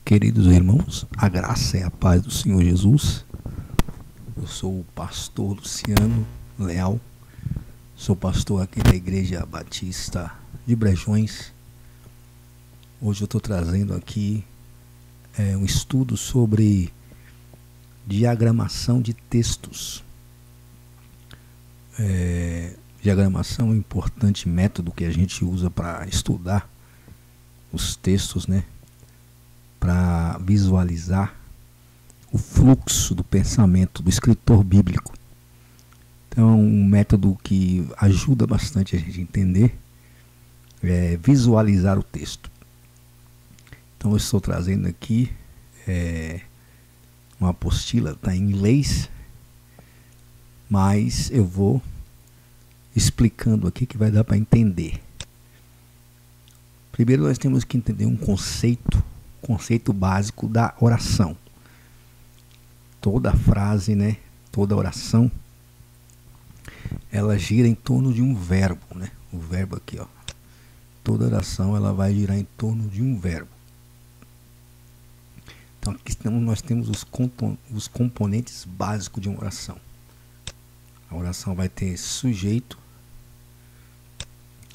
Queridos irmãos, a graça e a paz do Senhor Jesus. Eu sou o pastor Luciano Leal, sou pastor aqui da Igreja Batista de Brejões. Hoje eu estou trazendo aqui um estudo sobre diagramação de textos. Diagramação é um importante método que a gente usa para estudar os textos, né? Para visualizar o fluxo do pensamento do escritor bíblico. Então, um método que ajuda bastante a gente a entender é visualizar o texto. Então, eu estou trazendo aqui uma apostila, está em inglês, mas eu vou explicando aqui que vai dar para entender. Primeiro, nós temos que entender um conceito básico da oração. Toda frase, né? Toda oração, ela gira em torno de um verbo, né? O verbo aqui, ó. Toda oração, ela vai girar em torno de um verbo. Então, aqui nós temos os componentes básicos de uma oração. A oração vai ter sujeito,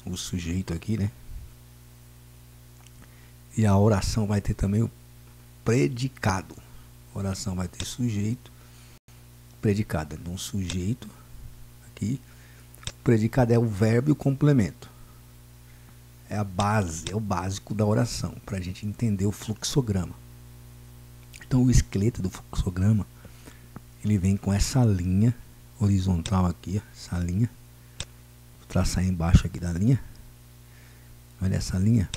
o sujeito aqui, né? E a oração vai ter também o predicado. A oração vai ter sujeito, predicado. Então, sujeito aqui. O predicado é o verbo e o complemento. É a base, é o básico da oração, para a gente entender o fluxograma. Então, o esqueleto do fluxograma, ele vem com essa linha horizontal aqui, ó, essa linha. Vou traçar embaixo aqui da linha. Olha essa linha.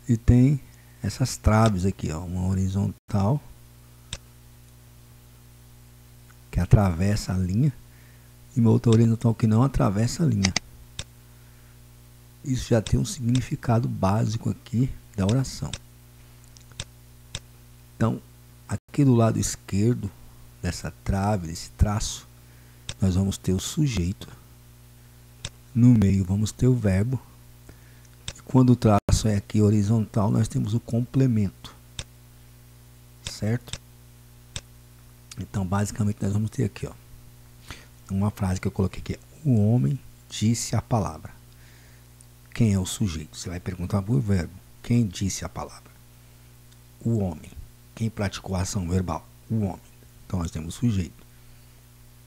E tem essas traves aqui, ó, uma horizontal que atravessa a linha e uma outra horizontal que não atravessa a linha. Isso já tem um significado básico aqui da oração. Então, aqui do lado esquerdo dessa trave, desse traço, nós vamos ter o sujeito. No meio vamos ter o verbo. Quando o traço é aqui horizontal, nós temos o complemento, certo? Então, basicamente, nós vamos ter aqui, ó, uma frase que eu coloquei aqui: o homem disse a palavra. Quem é o sujeito? Você vai perguntar para o verbo: quem disse a palavra? O homem. Quem praticou a ação verbal? O homem. Então, nós temos o sujeito.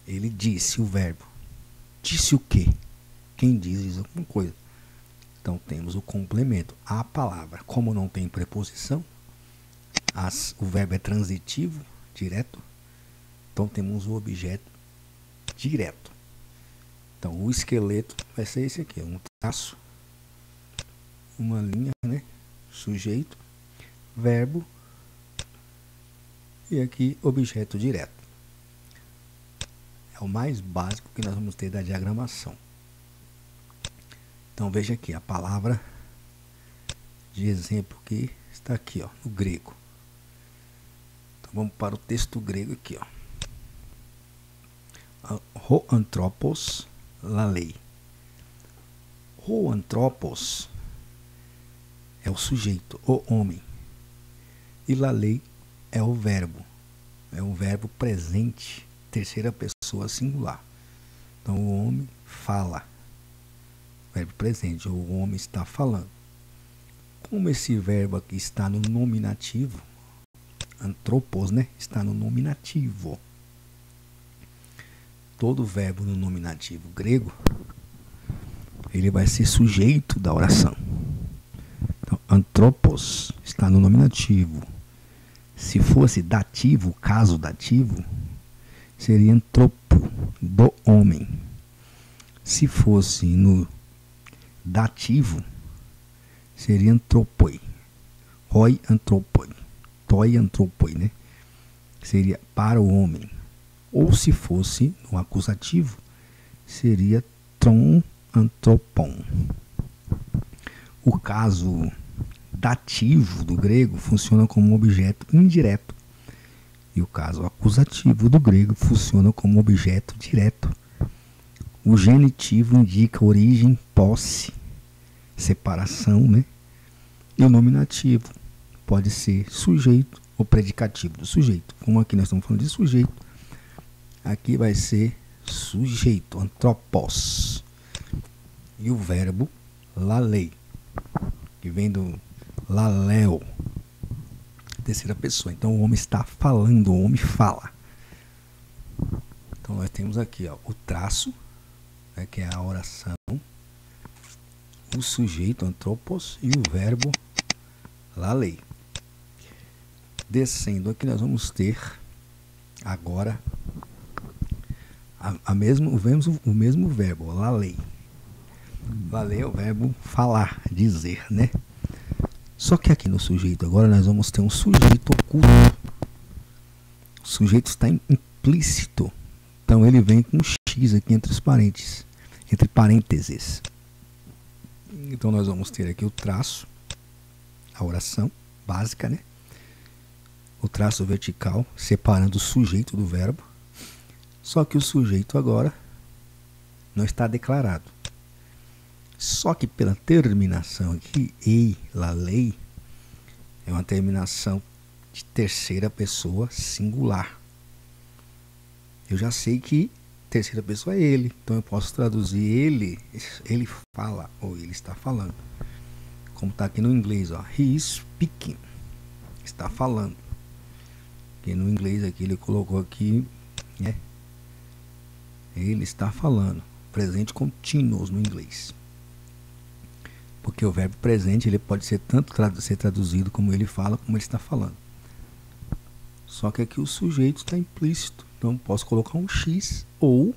Ele disse, o verbo. Disse o quê? Quem diz alguma coisa. Então, temos o complemento, a palavra. Como não tem preposição, o verbo é transitivo, direto. Então, temos o objeto direto. Então, o esqueleto vai ser esse aqui, um traço, uma linha, né? Sujeito, verbo e aqui objeto direto. É o mais básico que nós vamos ter da diagramação. Então, veja aqui a palavra de exemplo que está aqui, ó, no grego. Então, vamos para o texto grego aqui, ó. Ho anthropos lalei. Ho anthropos é o sujeito, o homem. E lalei é o verbo. É um verbo presente, terceira pessoa singular. Então, o homem fala. Verbo presente, o homem está falando. Como esse verbo aqui está no nominativo, anthropos, né? Está no nominativo. Todo verbo no nominativo grego, ele vai ser sujeito da oração. Então, anthropos está no nominativo. Se fosse dativo, caso dativo, seria antropo, do homem. Se fosse no dativo, seria antropoi, roi antropoi, toi antropoi, né? Seria para o homem. Ou se fosse no acusativo, seria tron antropon. O caso dativo do grego funciona como objeto indireto. E o caso acusativo do grego funciona como objeto direto. O genitivo indica origem, posse, separação, né? E o nominativo pode ser sujeito ou predicativo do sujeito. Como aqui nós estamos falando de sujeito, aqui vai ser sujeito, anthropos. E o verbo lalei, que vem do laleo, terceira pessoa. Então o homem está falando, o homem fala. Então nós temos aqui, ó, o traço, né, que é a oração, o sujeito, anthropos, e o verbo lalei. Descendo aqui nós vamos ter agora o mesmo verbo, lalei. Lalei é o verbo falar, dizer, né? Só que aqui no sujeito agora nós vamos ter um sujeito oculto. O sujeito está implícito. Então ele vem com um X aqui entre os parênteses. Entre parênteses. Então nós vamos ter aqui o traço, a oração básica, né? O traço vertical separando o sujeito do verbo. Só que o sujeito agora não está declarado. Só que pela terminação aqui, ei, lalei, é uma terminação de terceira pessoa singular. Eu já sei que terceira pessoa é ele, então eu posso traduzir ele fala, ou ele está falando. Como está aqui no inglês, ó, he is speaking, está falando. Porque no inglês aqui ele colocou aqui, né, ele está falando, presente contínuo no inglês. Porque o verbo presente ele pode ser tanto ser traduzido como ele fala, como ele está falando. Só que aqui o sujeito está implícito. Então posso colocar um X ou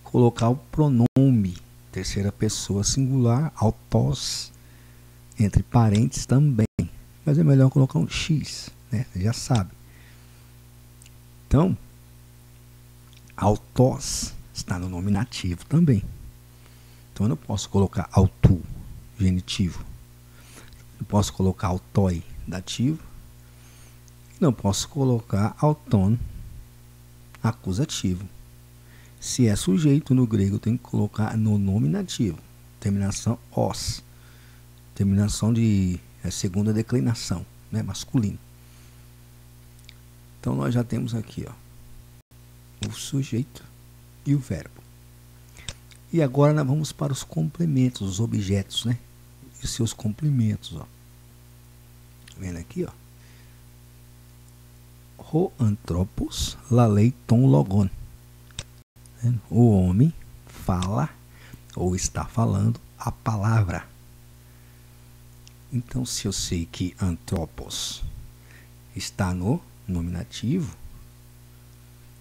colocar o pronome terceira pessoa singular, autós, entre parênteses também. Mas é melhor colocar um X, né? Você já sabe. Então, autós está no nominativo também. Então eu não posso colocar autu, genitivo. Não posso colocar autói, dativo. Não posso colocar auton, acusativo. Se é sujeito no grego, eu tenho que colocar no nominativo. Terminação os. Terminação de segunda declinação, né, masculino. Então nós já temos aqui, ó, o sujeito e o verbo. E agora nós vamos para os complementos, os objetos, né? E seus complementos, ó. Vendo aqui, ó. Ho anthropos lalei ton logon. O homem fala ou está falando a palavra. Então, se eu sei que anthropos está no nominativo,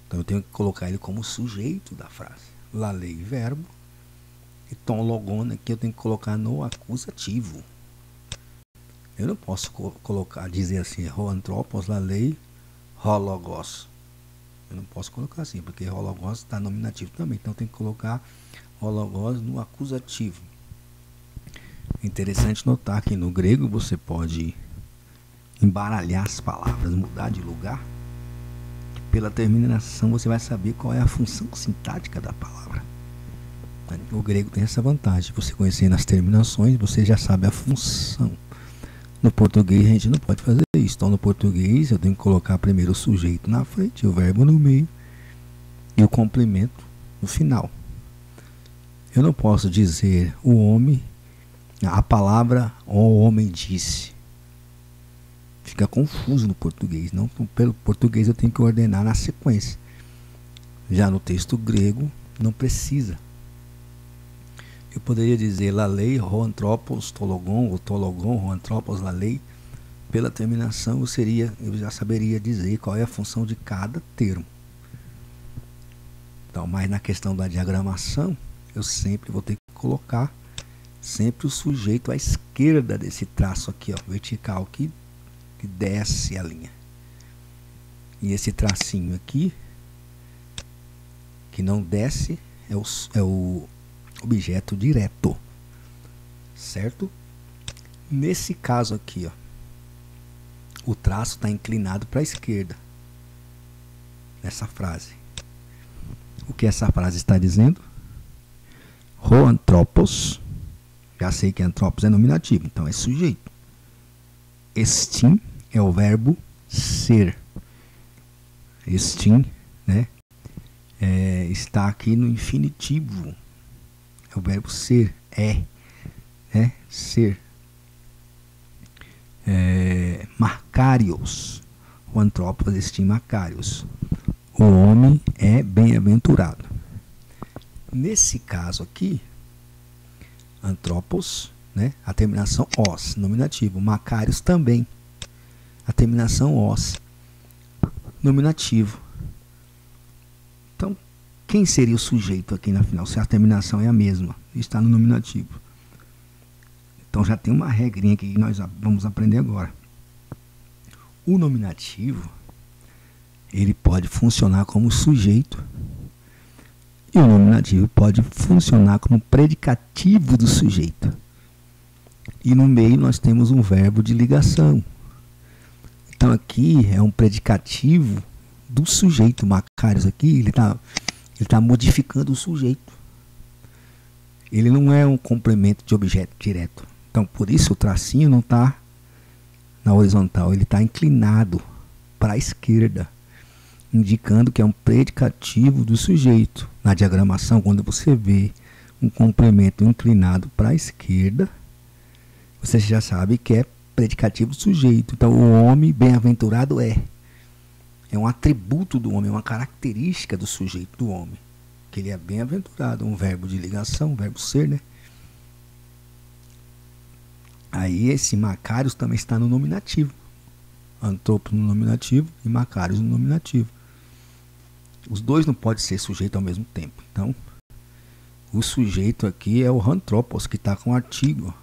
então eu tenho que colocar ele como sujeito da frase. Lalei, verbo. E ton logon aqui eu tenho que colocar no acusativo. Eu não posso dizer assim, ho anthropos lalei ho logos. Eu não posso colocar assim, porque ho logos está nominativo também. Então eu tenho que colocar ho logos no acusativo. É interessante notar que no grego você pode embaralhar as palavras, mudar de lugar. Pela terminação você vai saber qual é a função sintática da palavra. O grego tem essa vantagem. Você conhecendo as terminações, você já sabe a função. No português a gente não pode fazer isso. Então no português eu tenho que colocar primeiro o sujeito na frente, o verbo no meio e o complemento no final. Eu não posso dizer o homem, a palavra o homem disse. Fica confuso no português. Não, pelo português eu tenho que ordenar na sequência. Já no texto grego não precisa. Eu poderia dizer lalei ho anthropos tologon, ou tologon ho anthropos lalei. Pela terminação eu já saberia dizer qual é a função de cada termo. Então, mas na questão da diagramação, eu sempre vou ter que colocar sempre o sujeito à esquerda desse traço aqui, ó, vertical, que desce a linha. E esse tracinho aqui, que não desce, é o objeto direto, certo? Nesse caso aqui, ó, o traço está inclinado para a esquerda, nessa frase. O que essa frase está dizendo? Ho anthropos, já sei que anthropos é nominativo, então é sujeito. Estim é o verbo ser. Estim, né? Está aqui no infinitivo. É o verbo ser, né? Ser. Macarios. O antropos estim Macarios. O homem é bem-aventurado. Nesse caso aqui, antropos, né? A terminação os, nominativo. Macarios também. A terminação os, nominativo. Então, quem seria o sujeito aqui na final? Se a terminação é a mesma, está no nominativo. Então já tem uma regrinha aqui que nós vamos aprender agora. O nominativo, ele pode funcionar como sujeito e o nominativo pode funcionar como predicativo do sujeito. E no meio nós temos um verbo de ligação. Então aqui é um predicativo do sujeito. Macarios aqui, ele tá modificando o sujeito. Ele não é um complemento de objeto direto. Então por isso o tracinho não está na horizontal, ele está inclinado para a esquerda, indicando que é um predicativo do sujeito. Na diagramação, quando você vê um complemento inclinado para a esquerda, você já sabe que é predicativo do sujeito. Então o homem bem-aventurado é um atributo do homem, é uma característica do sujeito do homem, que ele é bem-aventurado, um verbo de ligação, um verbo ser, né? Aí esse Macarios também está no nominativo. Antropos no nominativo e Macarios no nominativo. Os dois não podem ser sujeito ao mesmo tempo. Então, o sujeito aqui é o antropos, que está com o artigo.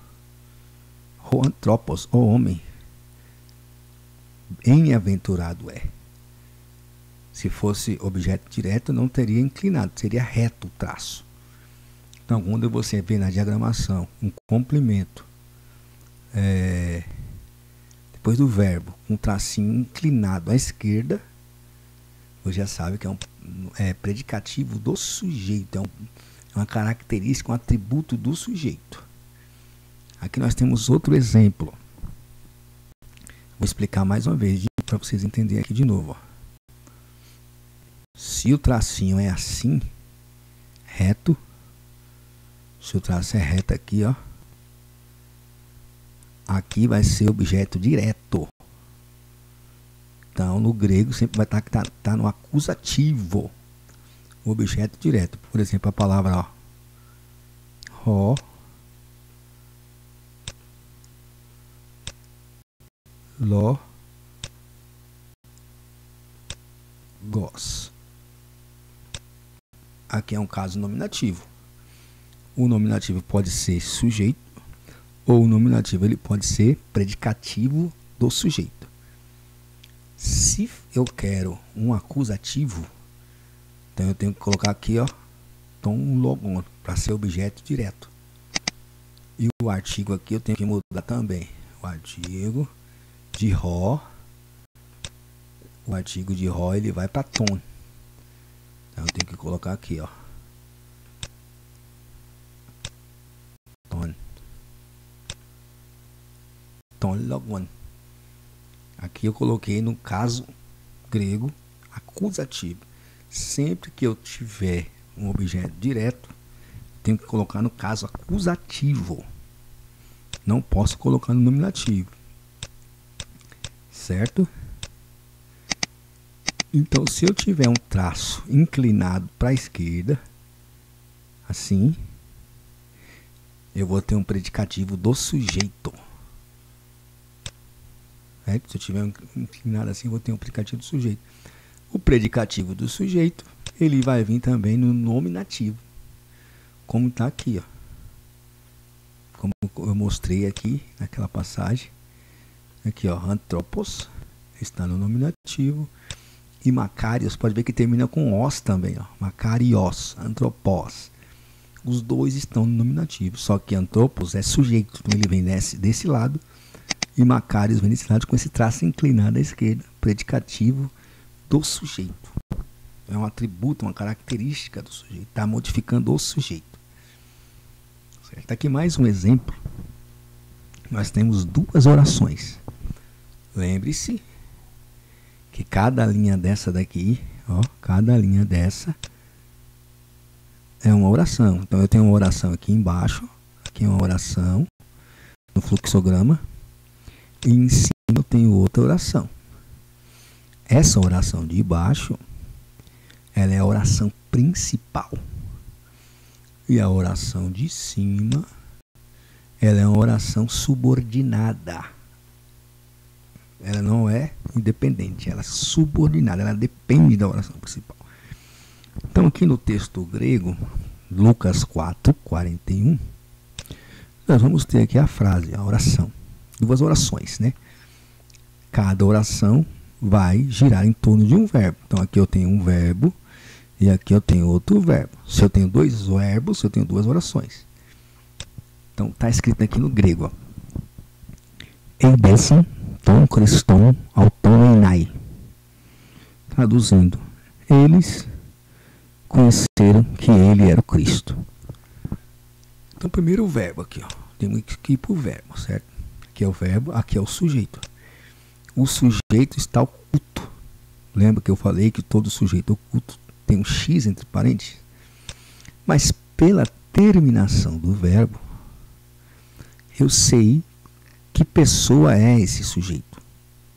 O antropos, o homem. Bem-aventurado é. Se fosse objeto direto, não teria inclinado, seria reto o traço. Então, quando você vê na diagramação um complemento, depois do verbo, um tracinho inclinado à esquerda, você já sabe que é predicativo do sujeito, é uma característica, um atributo do sujeito. Aqui nós temos outro exemplo. Vou explicar mais uma vez para vocês entenderem aqui de novo. Se o tracinho é assim, reto, se o traço é reto aqui, ó, aqui vai ser objeto direto. Então, no grego sempre vai estar no acusativo, o objeto direto. Por exemplo, a palavra ó, ló, gos. Aqui é um caso nominativo. O nominativo pode ser sujeito, ou o nominativo ele pode ser predicativo do sujeito. Se eu quero um acusativo, então eu tenho que colocar aqui, ó, tom logon, para ser objeto direto. E o artigo aqui eu tenho que mudar também. O artigo de ró, ele vai para tom. Então eu tenho que colocar aqui, ó, tom logon. Aqui eu coloquei no caso grego acusativo. Sempre que eu tiver um objeto direto, tenho que colocar no caso acusativo. Não posso colocar no nominativo. Certo? Então, se eu tiver um traço inclinado para a esquerda, assim, eu vou ter um predicativo do sujeito. Se eu tiver inclinado assim, eu vou ter um predicativo do sujeito. O predicativo do sujeito, ele vai vir também no nominativo, como está aqui, ó. Como eu mostrei aqui naquela passagem. Aqui, ó, antropos está no nominativo. E Macarios, pode ver que termina com os também, ó. Macarios, antropos. Os dois estão no nominativo, só que antropos é sujeito, então ele vem desse lado. E Macarios vem desse lado com esse traço inclinado à esquerda, predicativo do sujeito. É um atributo, uma característica do sujeito. Está modificando o sujeito. Certo? Aqui mais um exemplo. Nós temos duas orações. Lembre-se que cada linha dessa daqui, ó, cada linha dessa é uma oração. Então eu tenho uma oração aqui embaixo, aqui uma oração no fluxograma, e em cima eu tenho outra oração. Essa oração de baixo, ela é a oração principal. E a oração de cima, ela é uma oração subordinada. Ela não é independente, ela é subordinada, ela depende da oração principal. Então aqui no texto grego, Lucas 4:41, nós vamos ter aqui a frase, a oração. Duas orações, né? Cada oração vai girar em torno de um verbo. Então aqui eu tenho um verbo e aqui eu tenho outro verbo. Se eu tenho dois verbos, eu tenho duas orações. Então está escrito aqui no grego, ó. Eidesson, ton Christon, auton enai. Traduzindo, eles conheceram que ele era o Cristo. Então primeiro o verbo aqui, ó. Temos que ir para o verbo, certo? Aqui é o verbo, aqui é o sujeito. O sujeito está oculto. Lembra que eu falei que todo sujeito oculto tem um X entre parênteses? Mas pela terminação do verbo, eu sei que pessoa é esse sujeito.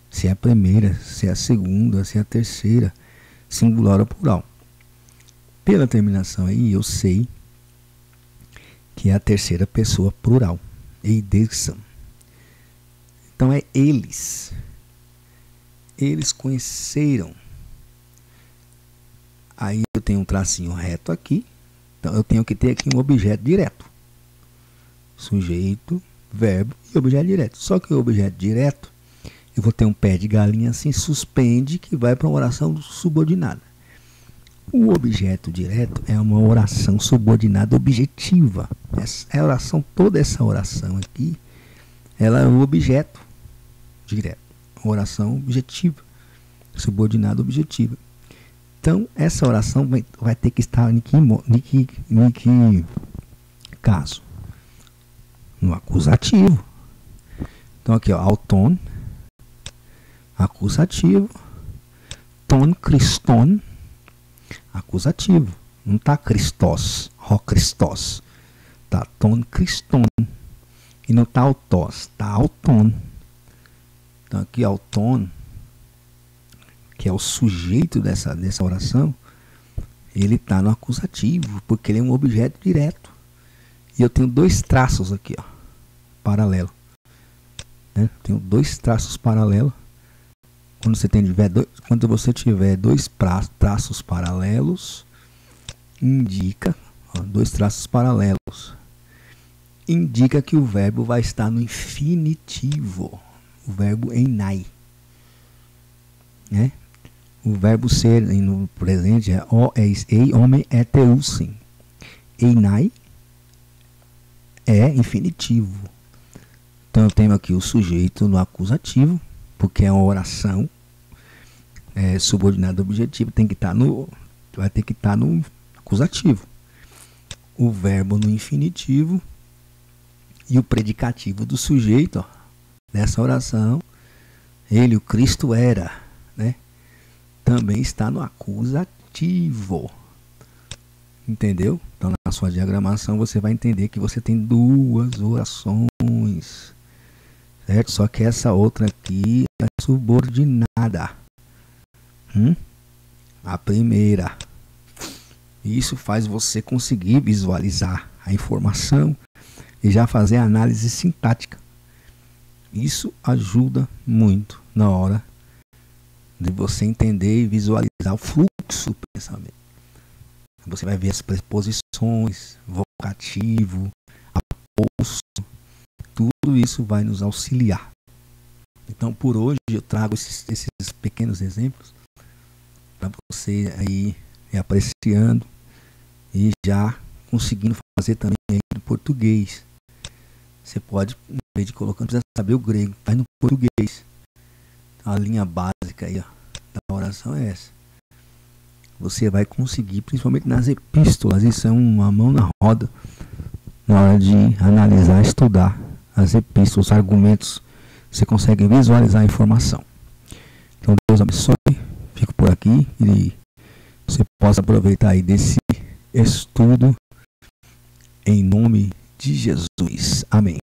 Se é a primeira, se é a segunda, se é a terceira, singular ou plural. Pela terminação aí, eu sei que é a terceira pessoa plural. Eidesson. Então é eles. Eles conheceram. Aí eu tenho um tracinho reto aqui. Então eu tenho que ter aqui um objeto direto. Sujeito, verbo e objeto direto. Só que o objeto direto, eu vou ter um pé de galinha assim, suspende, que vai para uma oração subordinada. O objeto direto é uma oração subordinada objetiva. Essa oração, toda essa oração aqui, ela é um objeto direto. Oração objetiva, subordinada objetiva. Então, essa oração vai ter que estar em que caso? No acusativo. Então, aqui, ó, auton, acusativo, ton Christon, acusativo. Não está Christos, ho Christos. Está ton Christon. E não está autos, está auton. Então aqui auton, que é o sujeito dessa oração, ele está no acusativo, porque ele é um objeto direto. E eu tenho dois traços aqui, ó, paralelo. Né? Tenho dois traços paralelos. Quando você tiver dois traços paralelos, indica, ó, dois traços paralelos, indica que o verbo vai estar no infinitivo. O verbo enai, né? O verbo ser no presente é o eis, ei, homem, eteusin. Enai é infinitivo. Então eu tenho aqui o sujeito no acusativo, porque é uma oração subordinada objetiva, vai ter que estar no acusativo. O verbo no infinitivo e o predicativo do sujeito, ó, nessa oração, ele, o Cristo era, né? Também está no acusativo. Entendeu? Então, na sua diagramação, você vai entender que você tem duas orações, certo? Só que essa outra aqui é subordinada. A primeira. Isso faz você conseguir visualizar a informação e já fazer a análise sintática. Isso ajuda muito na hora de você entender e visualizar o fluxo do pensamento. Você vai ver as preposições, vocativo, aposto, tudo isso vai nos auxiliar. Então, por hoje, eu trago esses pequenos exemplos para você aí ir apreciando e já conseguindo fazer também aí no português. Você pode, em vez de colocar, não precisa saber o grego, faz no português. Então, a linha básica aí, ó, da oração é essa. Você vai conseguir, principalmente nas epístolas, isso é uma mão na roda, na hora de analisar, estudar as epístolas, os argumentos você consegue visualizar a informação. Então Deus abençoe, fico por aqui e você possa aproveitar aí desse estudo em nome de Jesus. Amém.